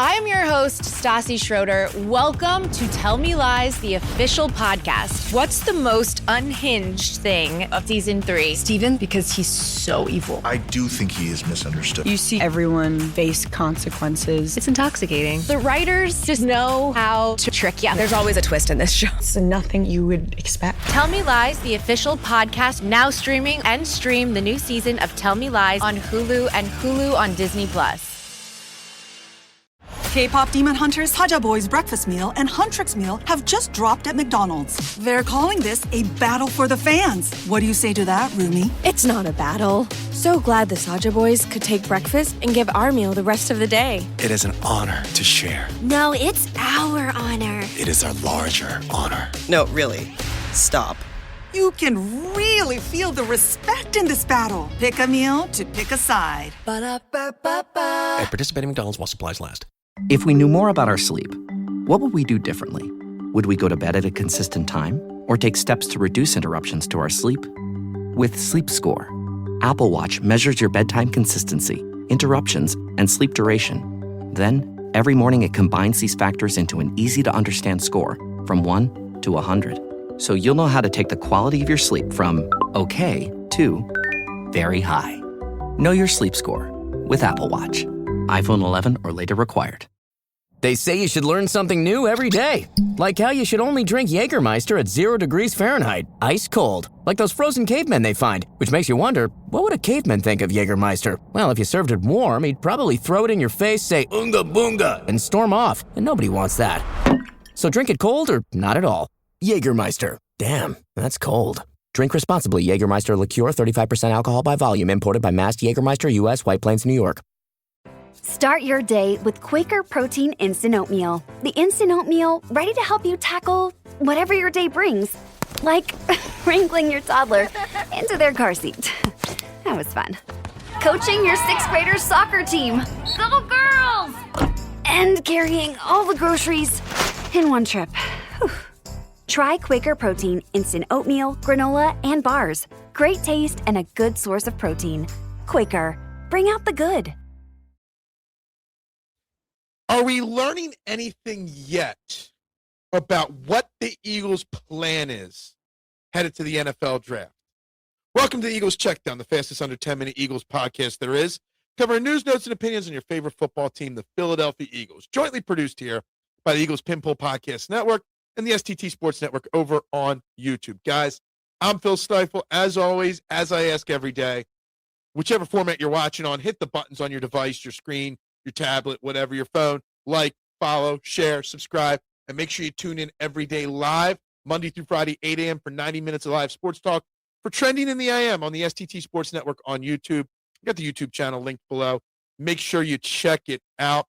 I'm your host, Stassi Schroeder. Welcome to Tell Me Lies, the official podcast. What's the most unhinged thing of season 3? Steven, because he's so evil. I do think he is misunderstood. You see everyone face consequences. It's intoxicating. The writers just know how to trick you. There's always a twist in this show. It's nothing you would expect. Tell Me Lies, the official podcast, now streaming, and stream the new season of Tell Me Lies on Hulu and Hulu on Disney+. K-pop Demon Hunters Saja Boy's breakfast meal and Huntrix meal have just dropped at McDonald's. They're calling this a battle for the fans. What do you say to that, Rumi? It's not a battle. So glad the Saja Boys could take breakfast and give our meal the rest of the day. It is an honor to share. No, it's our honor. It is our larger honor. No, really. Stop. You can really feel the respect in this battle. Pick a meal to pick a side. Ba-da-ba-ba-ba. At participating McDonald's while supplies last. If we knew more about our sleep, what would we do differently? Would we go to bed at a consistent time or take steps to reduce interruptions to our sleep? With Sleep Score, Apple Watch measures your bedtime consistency, interruptions, and sleep duration. Then, every morning it combines these factors into an easy-to-understand score from 1 to 100. So you'll know how to take the quality of your sleep from okay to very high. Know your sleep score with Apple Watch. iPhone 11 or later required. They say you should learn something new every day. Like how you should only drink Jägermeister at 0 degrees Fahrenheit, ice cold. Like those frozen cavemen they find, which makes you wonder, what would a caveman think of Jägermeister? Well, if you served it warm, he'd probably throw it in your face, say, "Unga boonga," and storm off. And nobody wants that. So drink it cold or not at all. Jägermeister. Damn, that's cold. Drink responsibly. Jägermeister liqueur, 35% alcohol by volume, imported by Mast Jägermeister, U.S., White Plains, New York. Start your day with Quaker Protein Instant Oatmeal. The Instant Oatmeal, ready to help you tackle whatever your day brings. Like wrangling your toddler into their car seat. That was fun. Coaching your 6th graders soccer team. Go girls! And carrying all the groceries in one trip. Whew. Try Quaker Protein Instant Oatmeal, granola, and bars. Great taste and a good source of protein. Quaker, bring out the good. Are we learning anything yet about what the Eagles' plan is headed to the NFL draft? Welcome to the Eagles Checkdown, the fastest under 10-minute Eagles podcast there is, covering news, notes, and opinions on your favorite football team, the Philadelphia Eagles, jointly produced here by the Eagles Pinpool Podcast Network and the STT Sports Network over on YouTube. Guys, I'm Phil Stiefel. As always, as I ask every day, whichever format you're watching on, hit the buttons on your device, your screen, your tablet, whatever, your phone. Like, follow, share, subscribe, and make sure you tune in every day live, Monday through Friday, 8 a.m. for 90 minutes of live sports talk for Trending in the AM on the STT Sports Network on YouTube. We got the YouTube channel linked below. Make sure you check it out.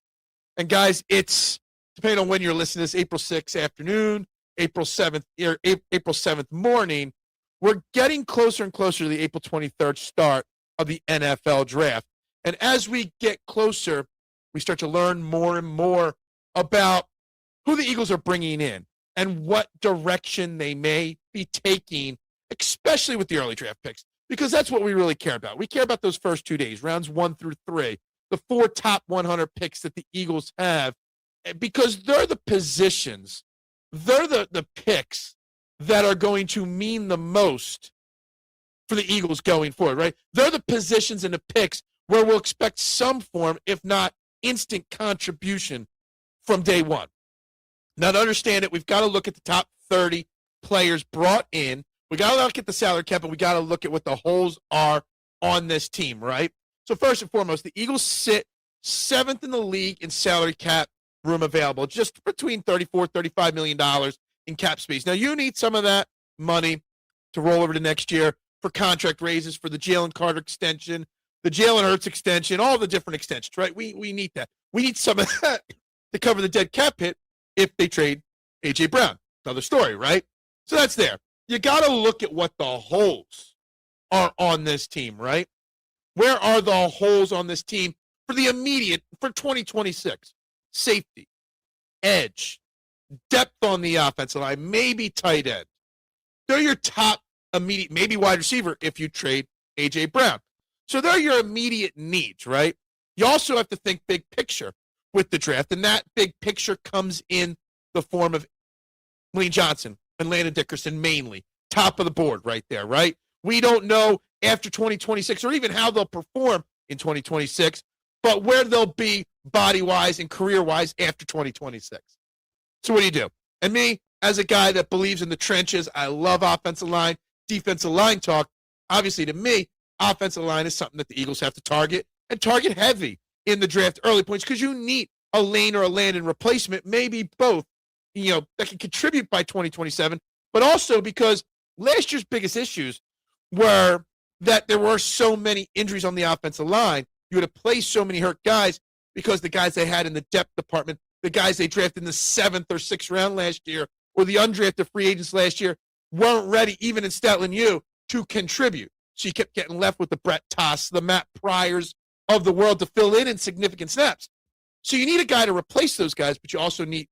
And, guys, it's, depending on when you're listening to this, April 6th afternoon, April 7th morning. We're getting closer and closer to the April 23rd start of the NFL draft. And as we get closer, we start to learn more and more about who the Eagles are bringing in and what direction they may be taking, especially with the early draft picks, because that's what we really care about. We care about those first 2 days, rounds 1 through 3, the 4 top 100 picks that the Eagles have, because they're the positions, they're the picks that are going to mean the most for the Eagles going forward, right? They're the positions and the picks where we'll expect some form, if not instant contribution from day one. Now, to understand it, we've got to look at the top 30 players brought in. We got to look at the salary cap, and we got to look at what the holes are on this team, right? So first and foremost, the Eagles sit 7th in the league in salary cap room available, just between $34, $35 million in cap space. Now, you need some of that money to roll over to next year for contract raises, for the Jalen Carter extension, the Jalen Hurts extension, all the different extensions, right? We need that. We need some of that to cover the dead cap hit if they trade A.J. Brown. Another story, right? So that's there. You got to look at what the holes are on this team, right? Where are the holes on this team for the immediate, for 2026? Safety, edge, depth on the offensive line, maybe tight end. They're your top immediate, maybe wide receiver if you trade A.J. Brown. So they're your immediate needs, right? You also have to think big picture. with the draft, and that big picture comes in the form of Lane Johnson and Landon Dickerson mainly, top of the board right there, right? We don't know after 2026 or even how they'll perform in 2026, but where they'll be body-wise and career-wise after 2026. So what do? And me, as a guy that believes in the trenches, I love offensive line, defensive line talk. Obviously, to me, offensive line is something that the Eagles have to target, and target heavy in the draft early points, because you need a Lane or a Landon replacement, maybe both, that can contribute by 2027, but also because last year's biggest issues were that there were so many injuries on the offensive line. You had to play so many hurt guys because the guys they had in the depth department, the guys they drafted in the 7th or 6th round last year, or the undrafted free agents last year, weren't ready, even in Statland U, to contribute. So you kept getting left with the Brett Toss, the Matt Pryors of the world to fill in significant snaps. So you need a guy to replace those guys, but you also need,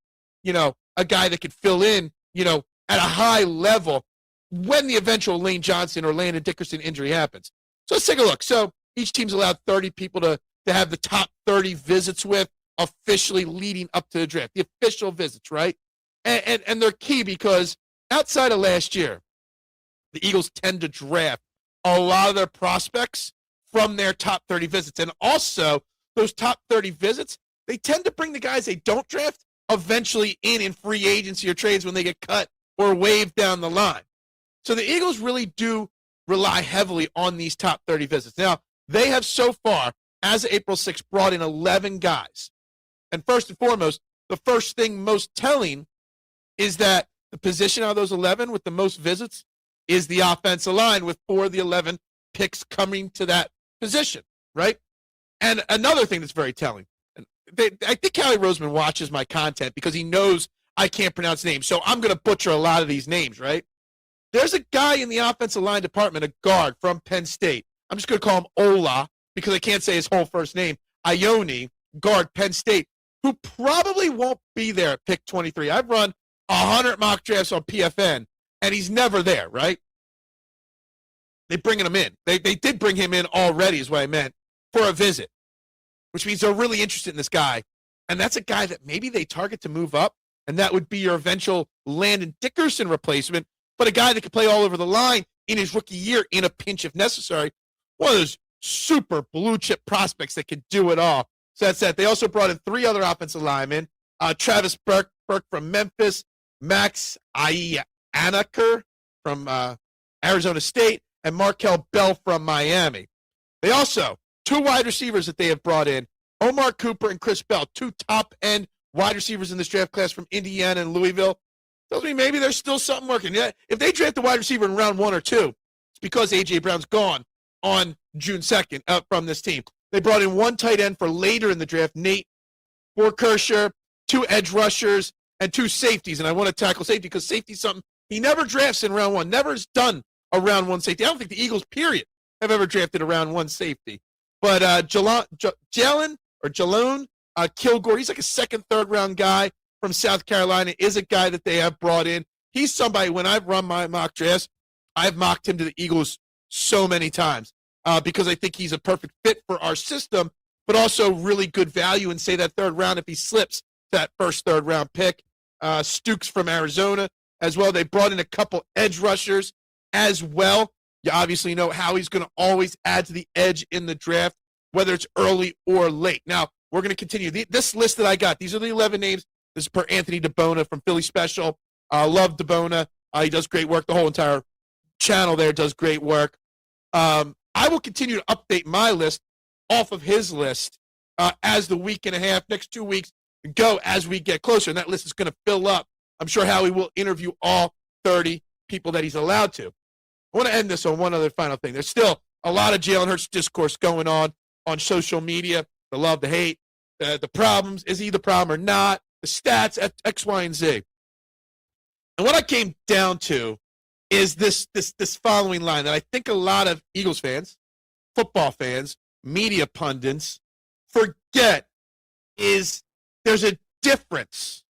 a guy that could fill in, at a high level when the eventual Lane Johnson or Landon Dickerson injury happens. So let's take a look. So each team's allowed 30 people to have the top 30 visits with officially leading up to the draft, the official visits, right? And they're key because outside of last year, the Eagles tend to draft a lot of their prospects from their top 30 visits. And also, those top 30 visits, they tend to bring the guys they don't draft eventually in free agency or trades when they get cut or waived down the line. So the Eagles really do rely heavily on these top 30 visits. Now, they have so far, as of April 6th, brought in 11 guys. And first and foremost, the first thing most telling is that the position out of those 11 with the most visits is the offensive line, with 4 of the 11 picks coming to that position, right? And another thing that's very telling, and I think Howie Roseman watches my content because he knows I can't pronounce names, so I'm going to butcher a lot of these names, right? There's a guy in the offensive line department, a guard from Penn State. I'm just going to call him Ola because I can't say his whole first name. Ione, guard, Penn State, who probably won't be there at pick 23. I've run 100 mock drafts on PFN, and he's never there, right? They bringing him in. They did bring him in already, is what I meant, for a visit, which means they're really interested in this guy. And that's a guy that maybe they target to move up, and that would be your eventual Landon Dickerson replacement, but a guy that could play all over the line in his rookie year in a pinch if necessary. One of those super blue-chip prospects that could do it all. So that's that. They also brought in 3 other offensive linemen, Travis Burke from Memphis, Max Anaker from Arizona State, and Markel Bell from Miami. They also, 2 wide receivers that they have brought in, Omar Cooper and Chris Bell, 2 top-end wide receivers in this draft class from Indiana and Louisville. Tells me maybe there's still something working. Yeah, if they draft a wide receiver in round 1 or 2, it's because A.J. Brown's gone on June 2nd from this team. They brought in 1 tight end for later in the draft, Nate Borkersher, 2 edge rushers, and 2 safeties. And I want to tackle safety because safety is something he never drafts in round 1, never has done a round 1 safety. I don't think the Eagles, period, have ever drafted a round 1 safety. But Jalen Kilgore, he's like a 2nd, 3rd round guy from South Carolina, is a guy that they have brought in. He's somebody, when I've run my mock drafts, I've mocked him to the Eagles so many times because I think he's a perfect fit for our system, but also really good value in, say, that 3rd round if he slips that first 3rd round pick. Stukes from Arizona as well. They brought in a couple edge rushers as well. You obviously know Howie's going to always add to the edge in the draft, whether it's early or late. Now, we're going to continue. This list that I got, these are the 11 names. This is per Anthony DeBona from Philly Special. Love DeBona. He does great work. The whole entire channel there does great work. I will continue to update my list off of his list as the week and a half, next 2 weeks go as we get closer. And that list is going to fill up. I'm sure Howie will interview all 30 people that he's allowed to. I want to end this on one other final thing. There's still a lot of Jalen Hurts discourse going on social media. The love, the hate, the problems. Is he the problem or not? The stats, X, Y, and Z. And what I came down to is this following line that I think a lot of Eagles fans, football fans, media pundits forget is there's a difference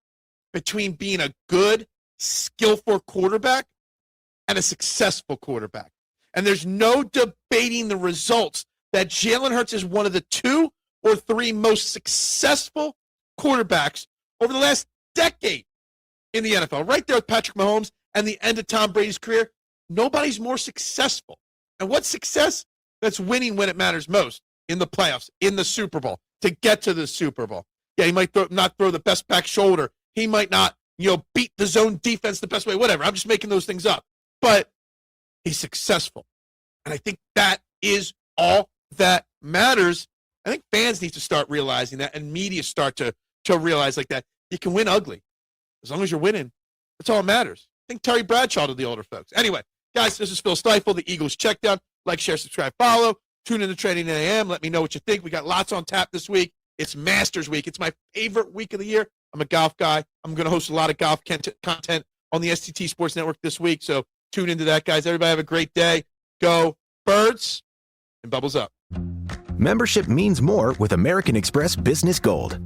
between being a good, skillful quarterback and a successful quarterback. And there's no debating the results that Jalen Hurts is one of the 2 or 3 most successful quarterbacks over the last decade in the NFL, right there with Patrick Mahomes and the end of Tom Brady's career. Nobody's more successful. And what's success? That's winning when it matters most, in the playoffs, in the Super Bowl, to get to the Super Bowl. Yeah, he might not throw the best back shoulder. He might not, beat the zone defense the best way, whatever. I'm just making those things up. But he's successful. And I think that is all that matters. I think fans need to start realizing that, and media start to realize like that. You can win ugly. As long as you're winning, that's all that matters. I think Terry Bradshaw to the older folks. Anyway, guys, this is Phil Stiefel, the Eagles Checkdown. Like, share, subscribe, follow. Tune in to Training AM. Let me know what you think. We got lots on tap this week. It's Masters Week. It's my favorite week of the year. I'm a golf guy. I'm going to host a lot of golf content on the STT Sports Network this week, so tune into that, guys. Everybody have a great day. Go Birds, and bubbles up. Membership means more with American Express Business Gold.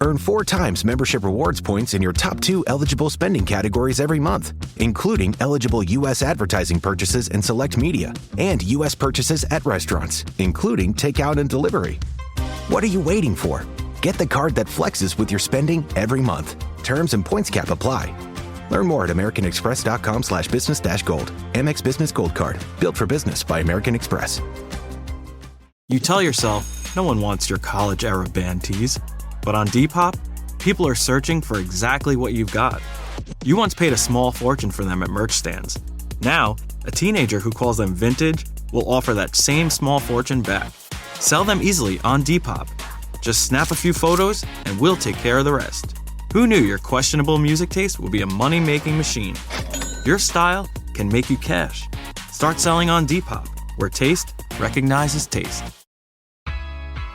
Earn 4 times membership rewards points in your top 2 eligible spending categories every month, including eligible U.S. advertising purchases and select media, and U.S. purchases at restaurants, including takeout and delivery. What are you waiting for? Get the card that flexes with your spending every month. Terms and points cap apply. Learn more at americanexpress.com/business-gold. Amex Business Gold Card. Built for business by American Express. You tell yourself, no one wants your college-era band tees. But on Depop, people are searching for exactly what you've got. You once paid a small fortune for them at merch stands. Now, a teenager who calls them vintage will offer that same small fortune back. Sell them easily on Depop. Just snap a few photos and we'll take care of the rest. Who knew your questionable music taste would be a money-making machine? Your style can make you cash. Start selling on Depop, where taste recognizes taste.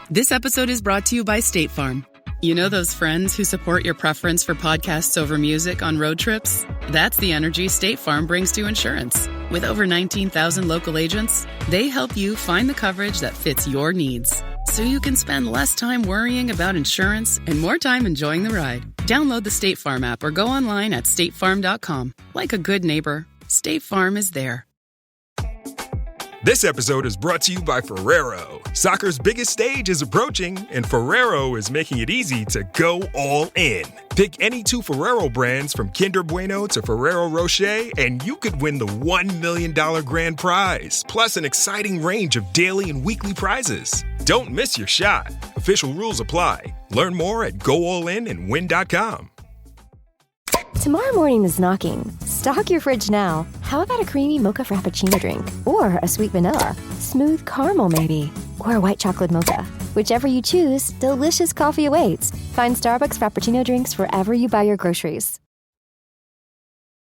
This episode is brought to you by State Farm. You know those friends who support your preference for podcasts over music on road trips? That's the energy State Farm brings to insurance. With over 19,000 local agents, they help you find the coverage that fits your needs, so you can spend less time worrying about insurance and more time enjoying the ride. Download the State Farm app or go online at statefarm.com. Like a good neighbor, State Farm is there. This episode is brought to you by Ferrero. Soccer's biggest stage is approaching, and Ferrero is making it easy to go all in. Pick any 2 Ferrero brands from Kinder Bueno to Ferrero Rocher, and you could win the $1 million grand prize, plus an exciting range of daily and weekly prizes. Don't miss your shot. Official rules apply. Learn more at goallinandwin.com. Tomorrow morning is knocking. Stock your fridge now. How about a creamy mocha frappuccino drink? Or a sweet vanilla? Smooth caramel maybe? Or a white chocolate mocha? Whichever you choose, delicious coffee awaits. Find Starbucks Frappuccino drinks wherever you buy your groceries.